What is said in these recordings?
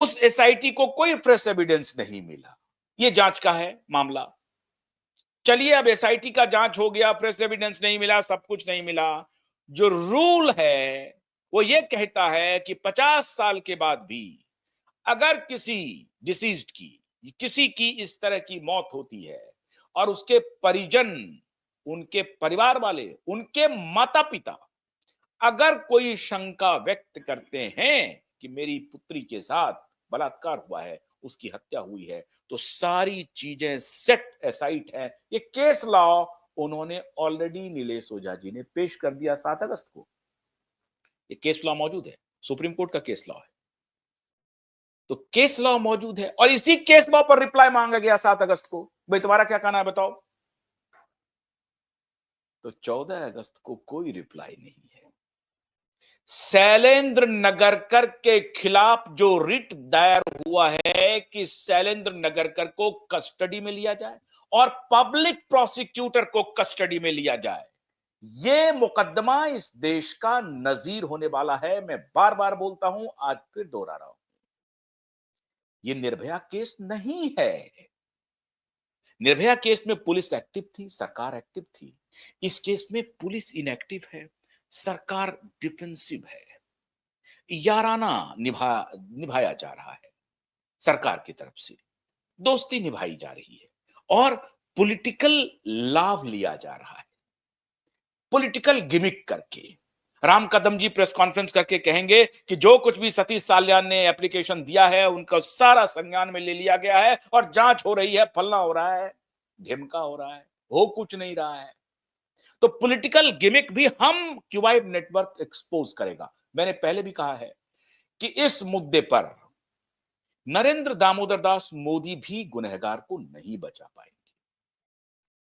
उस एसआईटी को कोई फ्रेश एविडेंस नहीं मिला। ये जांच का है मामला। चलिए, अब एसआईटी का जांच हो गया, फ्रेश एविडेंस नहीं मिला, सब कुछ नहीं मिला। जो रूल है वो ये कहता है कि 50 साल के बाद भी अगर किसी डिसीज्ड की, किसी की इस तरह की मौत होती है और उसके परिजन, उनके परिवार वाले, उनके माता पिता अगर कोई शंका व्यक्त करते हैं कि मेरी पुत्री के साथ बलात्कार हुआ है, उसकी हत्या हुई है, तो सारी चीजें सेट एसाइड है। ये केस लॉ उन्होंने ऑलरेडी नीलेश ओझा जी ने पेश कर दिया 7 अगस्त को। ये केस लॉ मौजूद है, सुप्रीम कोर्ट का केस लॉ है। तो केस लॉ मौजूद है और इसी केस लॉ पर रिप्लाई मांगा गया 7 अगस्त को। भाई तुम्हारा क्या कहना है बताओ। तो 14 अगस्त को कोई रिप्लाई नहीं है। शैलेंद्र नगरकर के खिलाफ जो रिट दायर हुआ है कि शैलेंद्र नगरकर को कस्टडी में लिया जाए और पब्लिक प्रोसिक्यूटर को कस्टडी में लिया जाए, यह मुकदमा इस देश का नजीर होने वाला है। मैं बार बार बोलता हूं, आज फिर दोहरा रहा हूं, यह निर्भया केस नहीं है। निर्भया केस में पुलिस एक्टिव थी, सरकार एक्टिव थी। इस केस में पुलिस इनएक्टिव है, सरकार डिफेंसिव है। याराना निभाया जा रहा है सरकार की तरफ से, दोस्ती निभाई जा रही है और पॉलिटिकल लाभ लिया जा रहा है, पॉलिटिकल गिमिक करके। राम कदम जी प्रेस कॉन्फ्रेंस करके कहेंगे कि जो कुछ भी सतीश साल्यान ने एप्लीकेशन दिया है उनका सारा संज्ञान में ले लिया गया है और जांच हो रही है, फलना हो रहा है, ढिमका हो रहा है, हो कुछ नहीं रहा है। तो पॉलिटिकल गिमिक भी हम क्यूबाइब नेटवर्क एक्सपोज करेगा। मैंने पहले भी कहा है कि इस मुद्दे पर नरेंद्र दामोदर दास मोदी भी गुनहगार को नहीं बचा पाएंगे।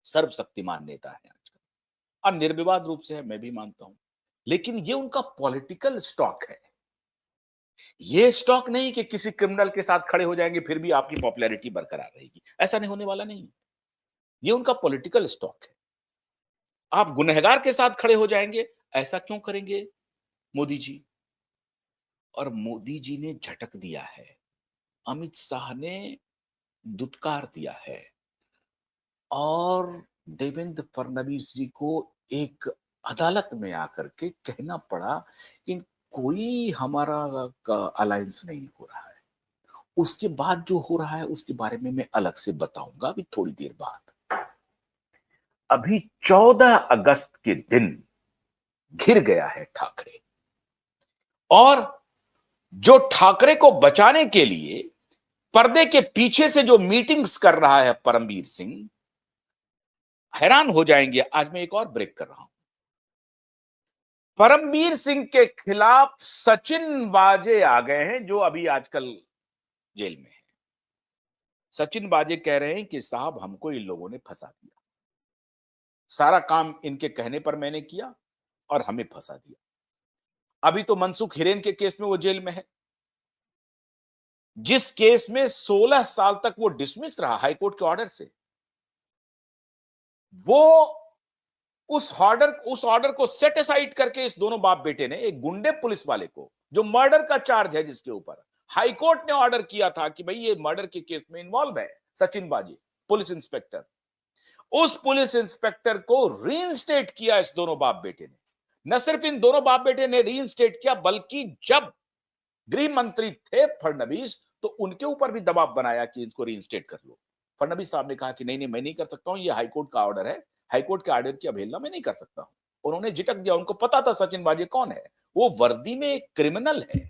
सर्वशक्तिमान नेता है आजकल और निर्विवाद रूप से है, मैं भी मानता हूं, लेकिन ये उनका पॉलिटिकल स्टॉक है। ये स्टॉक नहीं कि किसी क्रिमिनल के साथ खड़े हो जाएंगे फिर भी आपकी पॉपुलैरिटी बरकरार रहेगी, ऐसा नहीं होने वाला। नहीं, ये उनका पॉलिटिकल स्टॉक है। आप गुनहगार के साथ खड़े हो जाएंगे, ऐसा क्यों करेंगे मोदी जी? और मोदी जी ने झटक दिया है, अमित शाह ने दुत्कार दिया है और देवेंद्र फडणवीस जी को एक अदालत में आकर के कहना पड़ा कि कोई हमारा अलायंस नहीं हो रहा है। उसके बाद जो हो रहा है उसके बारे में मैं अलग से बताऊंगा अभी थोड़ी देर बाद। अभी 14 अगस्त के दिन घिर गया है ठाकरे, और जो ठाकरे को बचाने के लिए पर्दे के पीछे से जो मीटिंग्स कर रहा है परमवीर सिंह, हैरान हो जाएंगे। आज मैं एक और ब्रेक कर रहा हूं। परमवीर सिंह के खिलाफ सचिन वाजे आ गए हैं जो अभी आजकल जेल में है। सचिन वाजे कह रहे हैं कि साहब हमको इन लोगों ने फंसा दिया, सारा काम इनके कहने पर मैंने किया और हमें फंसा दिया। अभी तो मनसुख हिरेन के केस में वो जेल में है, जिस केस में 16 साल तक वो डिसमिस रहा हाईकोर्ट के ऑर्डर से। वो उस ऑर्डर को सेट असाइड करके इस दोनों बाप बेटे ने एक गुंडे पुलिस वाले को, जो मर्डर का चार्ज है जिसके ऊपर हाईकोर्ट ने ऑर्डर किया था कि भाई ये मर्डर के केस में इन्वॉल्व है सचिन बाजी, पुलिस इंस्पेक्टर, उस पुलिस इंस्पेक्टर को रीइंस्टेट किया इस दोनों बाप बेटे ने। न सिर्फ इन दोनों बाप बेटे ने रीइंस्टेट किया, बल्कि जब गृह मंत्री थे फडणवीस तो उनके ऊपर भी दबाव बनाया कि इसको रीइंस्टेट कर लो। फडणवीस साहब ने कहा कि नहीं नहीं, मैं नहीं कर सकता हूं, ये हाईकोर्ट का ऑर्डर है, हाईकोर्ट के ऑर्डर की अवहेलना मैं नहीं कर सकता हूं। उन्होंने झिटक दिया, उनको पता था सचिन वाजे कौन है, वो वर्दी में एक क्रिमिनल है।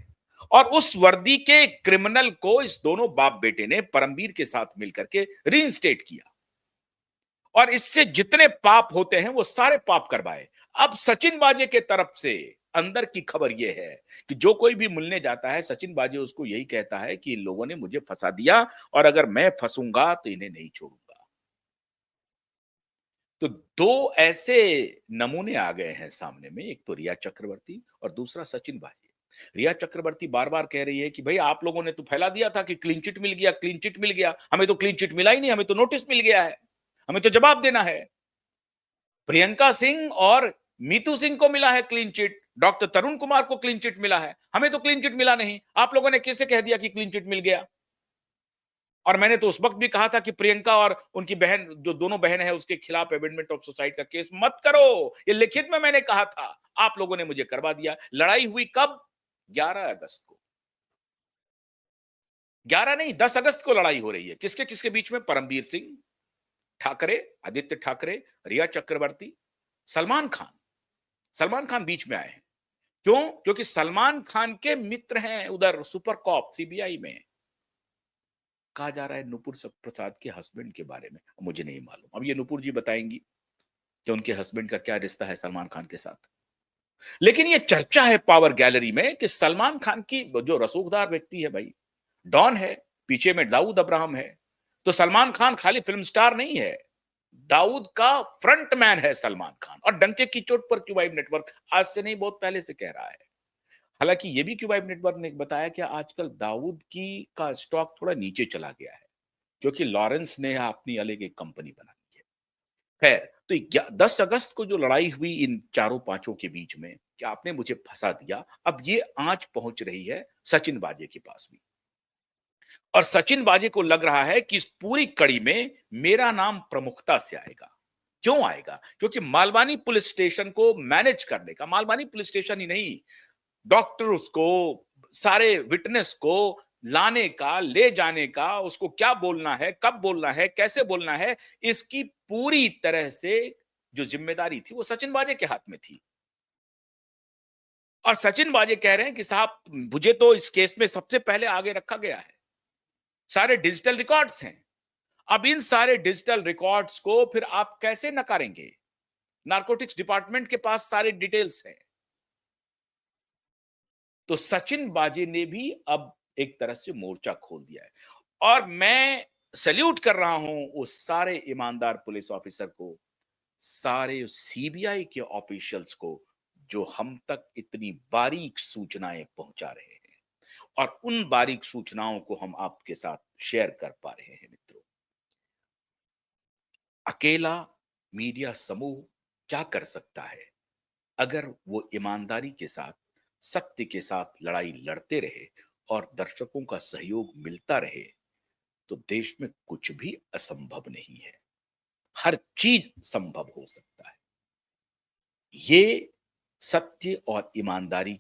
और उस वर्दी के क्रिमिनल को इस दोनों बाप बेटे ने परमवीर के साथ मिलकर के रीइंस्टेट किया और इससे जितने पाप होते हैं वो सारे पाप करवाए। अब सचिन बाजे के तरफ से अंदर की खबर यह है कि जो कोई भी मिलने जाता है सचिन बाजे उसको यही कहता है कि इन लोगों ने मुझे फंसा दिया और अगर मैं फंसूंगा तो इन्हें नहीं छोड़ूंगा। तो दो ऐसे नमूने आ गए हैं सामने में, एक तो रिया चक्रवर्ती और दूसरा सचिन बाजे। रिया चक्रवर्ती बार बार कह रही है कि भाई आप लोगों ने तो फैला दिया था कि क्लीन चिट मिल गया, क्लीन चिट मिल गया, हमें तो क्लीन चिट मिला ही नहीं, हमें तो नोटिस मिल गया है, हमें तो जवाब देना है। प्रियंका सिंह और मीतू सिंह को मिला है क्लीन चिट, डॉक्टर तरुण कुमार को क्लीन चिट मिला है, हमें तो क्लीन चिट मिला नहीं। आप लोगों ने कैसे कह दिया कि क्लीन चिट मिल गया? और मैंने तो उस वक्त भी कहा था कि प्रियंका और उनकी बहन, जो दोनों बहन है, उसके खिलाफ अबेंडमेंट ऑफ सुसाइड का केस मत करो, ये लिखित में मैंने कहा था। आप लोगों ने मुझे करवा दिया। लड़ाई हुई कब? 11 अगस्त को। 11 नहीं, 10 अगस्त को लड़ाई हो रही है। किसके किसके बीच में? परमबीर सिंह ठाकरे, आदित्य ठाकरे, रिया चक्रवर्ती, सलमान खान। सलमान खान बीच में आए हैं। क्यों? क्योंकि सलमान खान के मित्र हैं उधर सुपर कॉप सीबीआई में। कहा जा रहा है नुपुर प्रसाद के हस्बैंड के बारे में, मुझे नहीं मालूम। अब ये नुपुर जी बताएंगी कि उनके हस्बैंड का क्या रिश्ता है सलमान खान के साथ। लेकिन ये चर्चा है पावर गैलरी में कि सलमान खान की जो रसूखदार व्यक्ति है भाई, डॉन है, पीछे में दाऊद अब्राहम है, तो सलमान खान खाली फिल्म स्टार नहीं है, दाऊद का फ्रंट मैन है सलमान खान। और डंके की चोट पर क्यू वाइब नेटवर्क आज से नहीं, बहुत पहले से कह रहा है। हालांकि ये भी क्यू वाइब नेटवर्क ने बताया कि आजकल दाऊद की का स्टॉक थोड़ा नीचे चला गया है, क्योंकि लॉरेंस ने अपनी अलग एक कंपनी बना ली है। खैर, तो 10 अगस्त को जो लड़ाई हुई इन चारों पांचों के बीच में, कि आपने मुझे फंसा दिया, अब ये आंच पहुंच रही है सचिन बाजे के पास भी। और सचिन बाजे को लग रहा है कि इस पूरी कड़ी में मेरा नाम प्रमुखता से आएगा। क्यों आएगा? क्योंकि मालवानी पुलिस स्टेशन को मैनेज करने का, मालवानी पुलिस स्टेशन ही नहीं, डॉक्टर्स को, सारे विटनेस को लाने का, ले जाने का, उसको क्या बोलना है, कब बोलना है, कैसे बोलना है, इसकी पूरी तरह से जो जिम्मेदारी थी वो सचिन बाजे के हाथ में थी। और सचिन बाजे कह रहे हैं कि साहब, मुझे तो इस केस में सबसे पहले आगे रखा गया है, सारे डिजिटल रिकॉर्ड्स हैं। अब इन सारे डिजिटल रिकॉर्ड्स को फिर आप कैसे नकारेंगे? नारकोटिक्स डिपार्टमेंट के पास सारे डिटेल्स हैं। तो सचिन बाजे ने भी अब एक तरह से मोर्चा खोल दिया है। और मैं सैल्यूट कर रहा हूं उस सारे ईमानदार पुलिस ऑफिसर को, सारे सीबीआई के ऑफिशियल्स को, जो हम तक इतनी बारीक सूचनाएं पहुंचा रहे हैं, और उन बारीक सूचनाओं को हम आपके साथ शेयर कर पा रहे हैं। मित्रों, अकेला मीडिया समूह क्या कर सकता है? अगर वो ईमानदारी के साथ, सत्य के साथ लड़ाई लड़ते रहे और दर्शकों का सहयोग मिलता रहे, तो देश में कुछ भी असंभव नहीं है, हर चीज संभव हो सकता है। ये सत्य और ईमानदारी